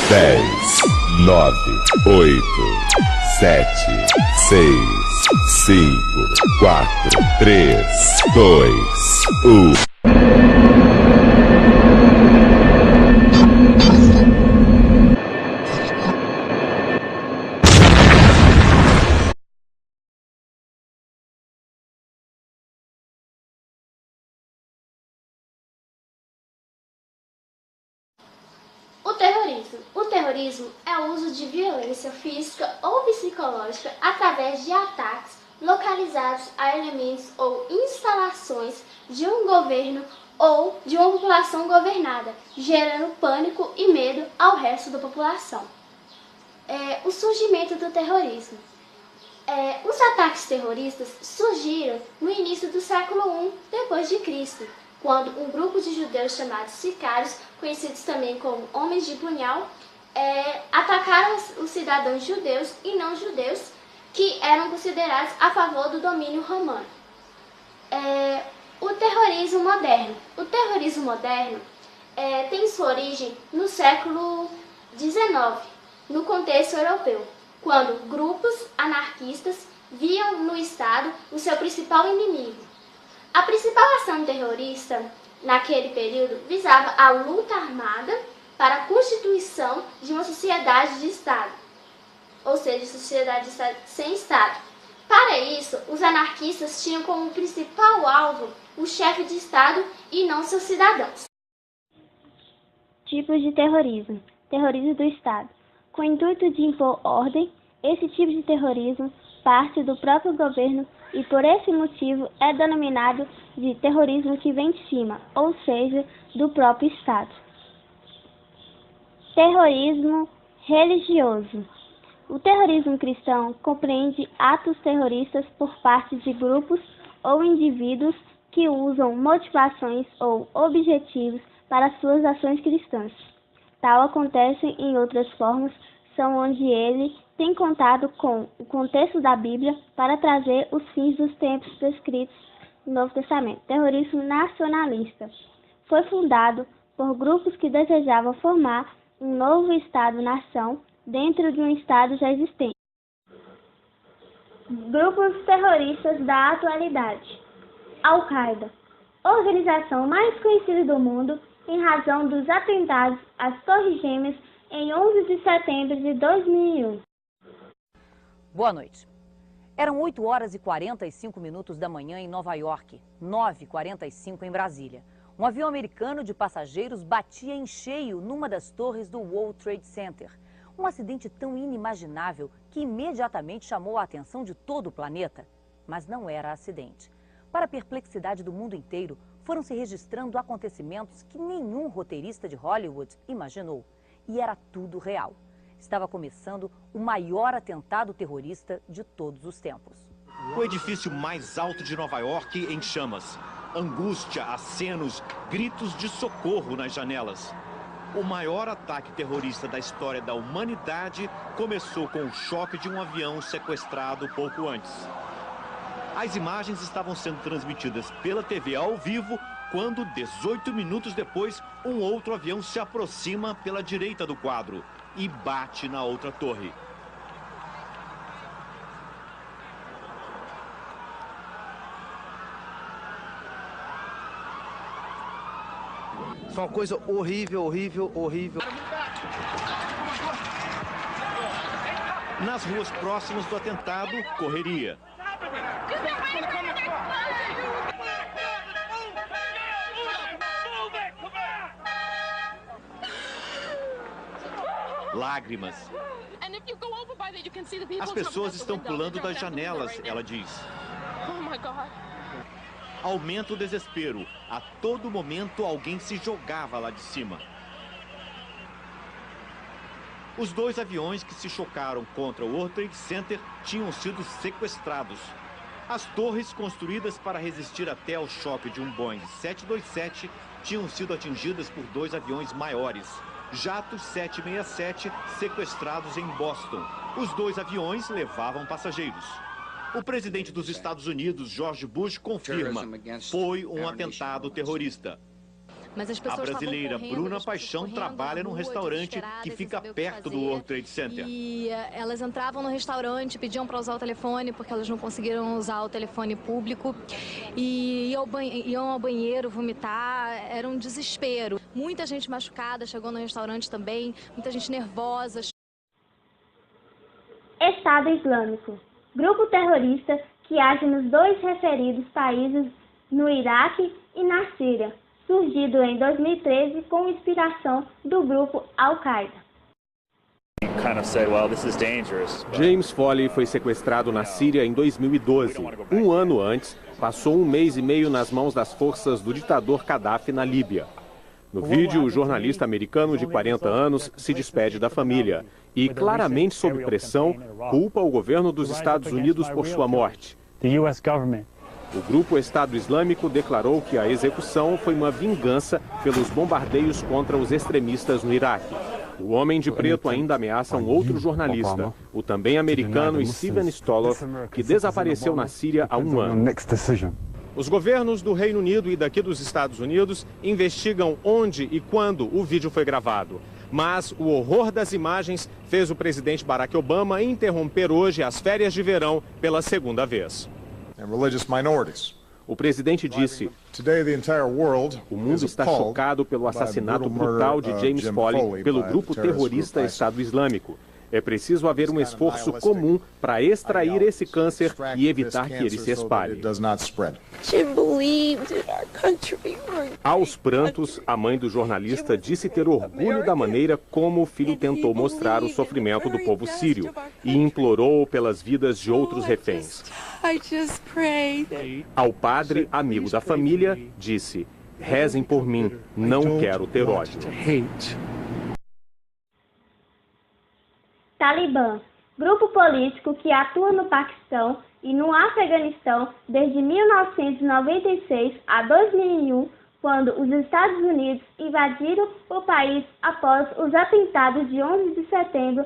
10, 9, 8, 7, 6, 5, 4, 3, 2, 1. O terrorismo é o uso de violência física ou psicológica através de ataques localizados a elementos ou instalações de um governo ou de uma população governada, gerando pânico e medo ao resto da população. O surgimento do terrorismo. Os ataques terroristas surgiram no início do século I d.C., quando um grupo de judeus chamados sicários, conhecidos também como homens de punhal, atacaram os cidadãos judeus e não judeus que eram considerados a favor do domínio romano. O terrorismo moderno. O terrorismo moderno tem sua origem no século XIX, no contexto europeu, quando grupos anarquistas viam no Estado o seu principal inimigo. A principal ação terrorista naquele período visava a luta armada para a constituição de uma sociedade de Estado, ou seja, sociedade sem Estado. Para isso, os anarquistas tinham como principal alvo o chefe de Estado e não seus cidadãos. Tipos de terrorismo. Terrorismo do Estado. Com o intuito de impor ordem, esse tipo de terrorismo parte do próprio governo e por esse motivo é denominado de terrorismo que vem de cima, ou seja, do próprio Estado. Terrorismo religioso. O terrorismo cristão compreende atos terroristas por parte de grupos ou indivíduos que usam motivações ou objetivos para suas ações cristãs. Tal acontece em outras formas, são onde ele tem contato com o contexto da Bíblia para trazer os fins dos tempos descritos no Novo Testamento. Terrorismo nacionalista. Foi fundado por grupos que desejavam formar um novo Estado-nação dentro de um Estado já existente. Grupos terroristas da atualidade. Al-Qaeda, organização mais conhecida do mundo em razão dos atentados às Torres Gêmeas em 11 de setembro de 2001. Boa noite. Eram 8 horas e 45 minutos da manhã em Nova York, 9h45 em Brasília. Um avião americano de passageiros batia em cheio numa das torres do World Trade Center. Um acidente tão inimaginável que imediatamente chamou a atenção de todo o planeta. Mas não era acidente. Para a perplexidade do mundo inteiro, foram se registrando acontecimentos que nenhum roteirista de Hollywood imaginou. E era tudo real. Estava começando o maior atentado terrorista de todos os tempos. O edifício mais alto de Nova York em chamas. Angústia, acenos, gritos de socorro nas janelas. O maior ataque terrorista da história da humanidade começou com o choque de um avião sequestrado pouco antes. As imagens estavam sendo transmitidas pela TV ao vivo quando, 18 minutos depois, um outro avião se aproxima pela direita do quadro e bate na outra torre. Foi uma coisa horrível, horrível, horrível. Nas ruas próximas do atentado, correria. Lágrimas. As pessoas estão pulando das janelas, ela diz. Aumenta o desespero. A todo momento alguém se jogava lá de cima. Os dois aviões que se chocaram contra o World Trade Center tinham sido sequestrados. As torres construídas para resistir até ao choque de um Boeing 727 tinham sido atingidas por dois aviões maiores. Jatos 767 sequestrados em Boston. Os dois aviões levavam passageiros. O presidente dos Estados Unidos, George Bush, confirma: foi um atentado terrorista. A brasileira Bruna Paixão trabalha num restaurante que fica perto do World Trade Center. E elas entravam no restaurante, pediam para usar o telefone porque elas não conseguiram usar o telefone público. E iam ao banheiro vomitar, era um desespero. Muita gente machucada chegou no restaurante também, muita gente nervosa. Estado Islâmico. Grupo terrorista que age nos dois referidos países, no Iraque e na Síria, surgido em 2013 com inspiração do grupo Al-Qaeda. James Foley foi sequestrado na Síria em 2012. Um ano antes, passou 1 mês e meio nas mãos das forças do ditador Gaddafi na Líbia. No vídeo, o jornalista americano de 40 anos se despede da família e, claramente sob pressão, culpa o governo dos Estados Unidos por sua morte. O grupo Estado Islâmico declarou que a execução foi uma vingança pelos bombardeios contra os extremistas no Iraque. O Homem de Preto ainda ameaça um outro jornalista, o também americano Steven Stoloff, que desapareceu na Síria há 1 ano. Os governos do Reino Unido e daqui dos Estados Unidos investigam onde e quando o vídeo foi gravado. Mas o horror das imagens fez o presidente Barack Obama interromper hoje as férias de verão pela 2ª vez. O presidente disse: o mundo está chocado pelo assassinato brutal de James Foley pelo grupo terrorista Estado Islâmico. É preciso haver um esforço comum para extrair esse câncer e evitar que ele se espalhe. Aos prantos, a mãe do jornalista disse ter orgulho da maneira como o filho tentou mostrar o sofrimento do povo sírio e implorou pelas vidas de outros reféns. Ao padre, amigo da família, disse: rezem por mim, não quero ter ódio. Talibã, grupo político que atua no Paquistão e no Afeganistão desde 1996 a 2001, quando os Estados Unidos invadiram o país após os atentados de 11 de setembro.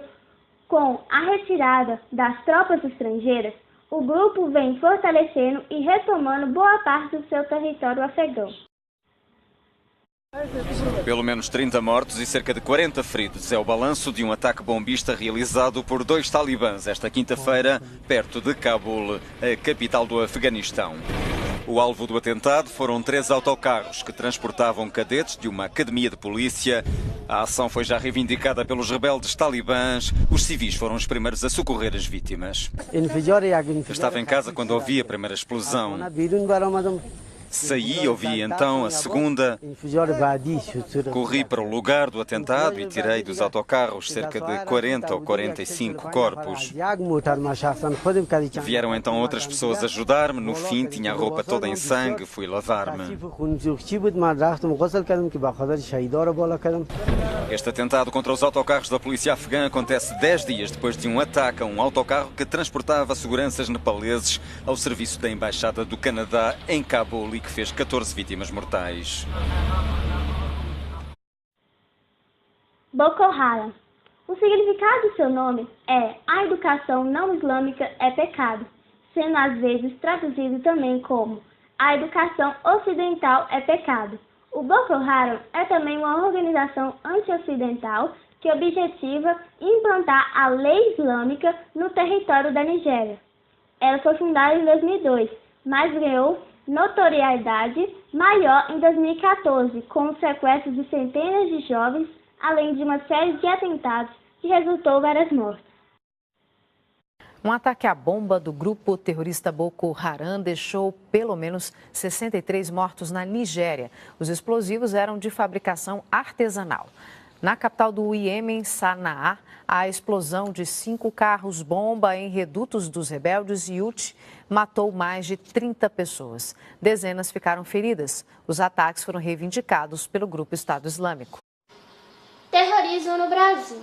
Com a retirada das tropas estrangeiras, o grupo vem fortalecendo e retomando boa parte do seu território afegão. Pelo menos 30 mortos e cerca de 40 feridos é o balanço de um ataque bombista realizado por 2 talibãs esta quinta-feira, perto de Cabul, a capital do Afeganistão. O alvo do atentado foram 3 autocarros que transportavam cadetes de uma academia de polícia. A ação foi já reivindicada pelos rebeldes talibãs. Os civis foram os primeiros a socorrer as vítimas. Estava em casa quando ouvi a primeira explosão. Saí, ouvi então a segunda, corri para o lugar do atentado e tirei dos autocarros cerca de 40 ou 45 corpos. Vieram então outras pessoas ajudar-me, no fim tinha a roupa toda em sangue, fui lavar-me. Este atentado contra os autocarros da polícia afegã acontece 10 dias depois de um ataque a um autocarro que transportava seguranças nepaleses ao serviço da Embaixada do Canadá em Cabul e que fez 14 vítimas mortais. Boko Haram. O significado do seu nome é a educação não islâmica é pecado, sendo às vezes traduzido também como a educação ocidental é pecado. O Boko Haram é também uma organização anti-ocidental que objetiva implantar a lei islâmica no território da Nigéria. Ela foi fundada em 2002, mas ganhou notoriedade maior em 2014, com o sequestro de centenas de jovens, além de uma série de atentados que resultou em várias mortes. Um ataque à bomba do grupo terrorista Boko Haram deixou pelo menos 63 mortos na Nigéria. Os explosivos eram de fabricação artesanal. Na capital do Iêmen, Sanaa, a explosão de 5 carros-bomba em redutos dos rebeldes Houthi matou mais de 30 pessoas. Dezenas ficaram feridas. Os ataques foram reivindicados pelo grupo Estado Islâmico. Terrorismo no Brasil.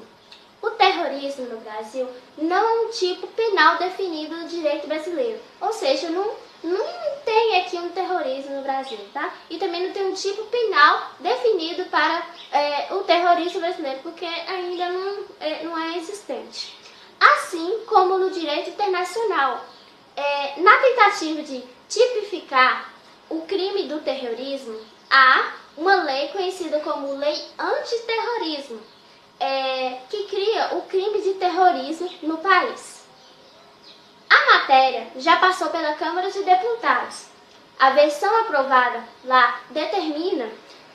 O terrorismo no Brasil não é um tipo penal definido no direito brasileiro. Ou seja, não tem aqui um terrorismo no Brasil, tá? E também não tem um tipo penal definido para o terrorismo brasileiro, porque ainda não é existente. Assim como no direito internacional, na tentativa de tipificar o crime do terrorismo, há uma lei conhecida como Lei Antiterrorismo, que cria o crime de terrorismo no país. A matéria já passou pela Câmara de Deputados. A versão aprovada lá determina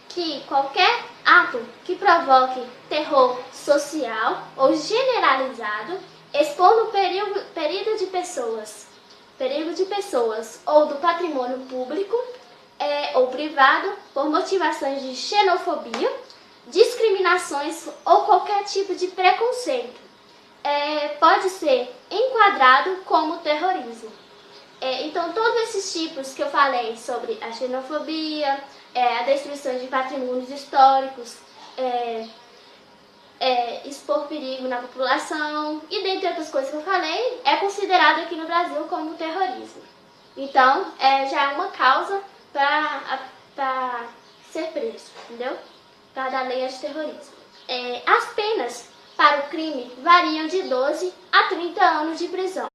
que qualquer ato que provoque terror social ou generalizado, expondo perigo de pessoas ou do patrimônio público ou privado por motivações de xenofobia, discriminações ou qualquer tipo de preconceito, pode ser enquadrado como terrorismo. Então, todos esses tipos que eu falei sobre a xenofobia, a destruição de patrimônios históricos, expor perigo na população e dentre outras coisas que eu falei, é considerado aqui no Brasil como terrorismo. Então, já é uma causa para ser preso, entendeu? Para dar lei antiterrorismo. As penas para o crime variam de 12 a 30 anos de prisão.